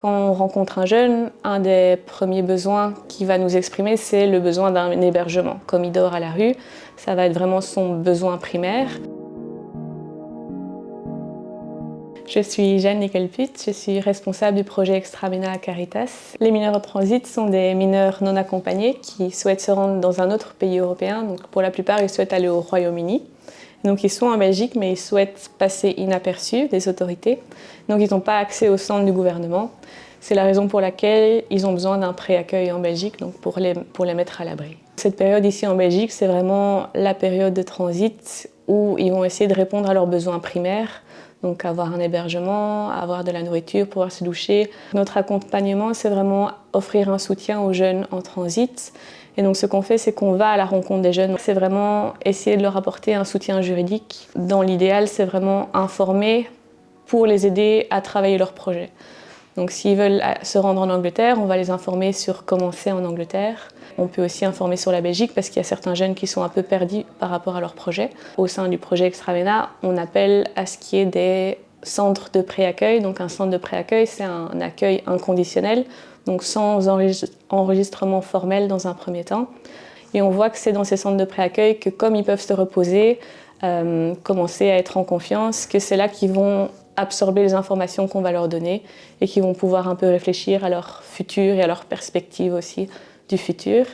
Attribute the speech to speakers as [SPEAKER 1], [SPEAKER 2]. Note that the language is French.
[SPEAKER 1] Quand on rencontre un jeune, un des premiers besoins qu'il va nous exprimer, c'est le besoin d'un hébergement. Comme il dort à la rue, ça va être vraiment son besoin primaire. Je suis Jeanne Nickelput, je suis responsable du projet Extramena à Caritas. Les mineurs en transit sont des mineurs non accompagnés qui souhaitent se rendre dans un autre pays européen. Donc pour la plupart, ils souhaitent aller au Royaume-Uni. Donc ils sont en Belgique, mais ils souhaitent passer inaperçus des autorités. Donc ils n'ont pas accès au centre du gouvernement. C'est la raison pour laquelle ils ont besoin d'un pré-accueil en Belgique, donc pour les mettre à l'abri. Cette période ici en Belgique, c'est vraiment la période de transit où ils vont essayer de répondre à leurs besoins primaires. Donc avoir un hébergement, avoir de la nourriture, pouvoir se doucher. Notre accompagnement, c'est vraiment offrir un soutien aux jeunes en transit. Et donc ce qu'on fait, c'est qu'on va à la rencontre des jeunes. C'est vraiment essayer de leur apporter un soutien juridique. Dans l'idéal, c'est vraiment informer pour les aider à travailler leur projet. Donc s'ils veulent se rendre en Angleterre, on va les informer sur comment c'est en Angleterre. On peut aussi informer sur la Belgique parce qu'il y a certains jeunes qui sont un peu perdus par rapport à leur projet. Au sein du projet Extramena, on appelle à ce qu'il y ait des centres de pré-accueil. Donc un centre de pré-accueil, c'est un accueil inconditionnel, donc sans enregistrement formel dans un premier temps. Et on voit que c'est dans ces centres de pré-accueil que comme ils peuvent se reposer, commencer à être en confiance, que c'est là qu'ils vont absorber les informations qu'on va leur donner et qu'ils vont pouvoir un peu réfléchir à leur futur et à leur perspective aussi du futur.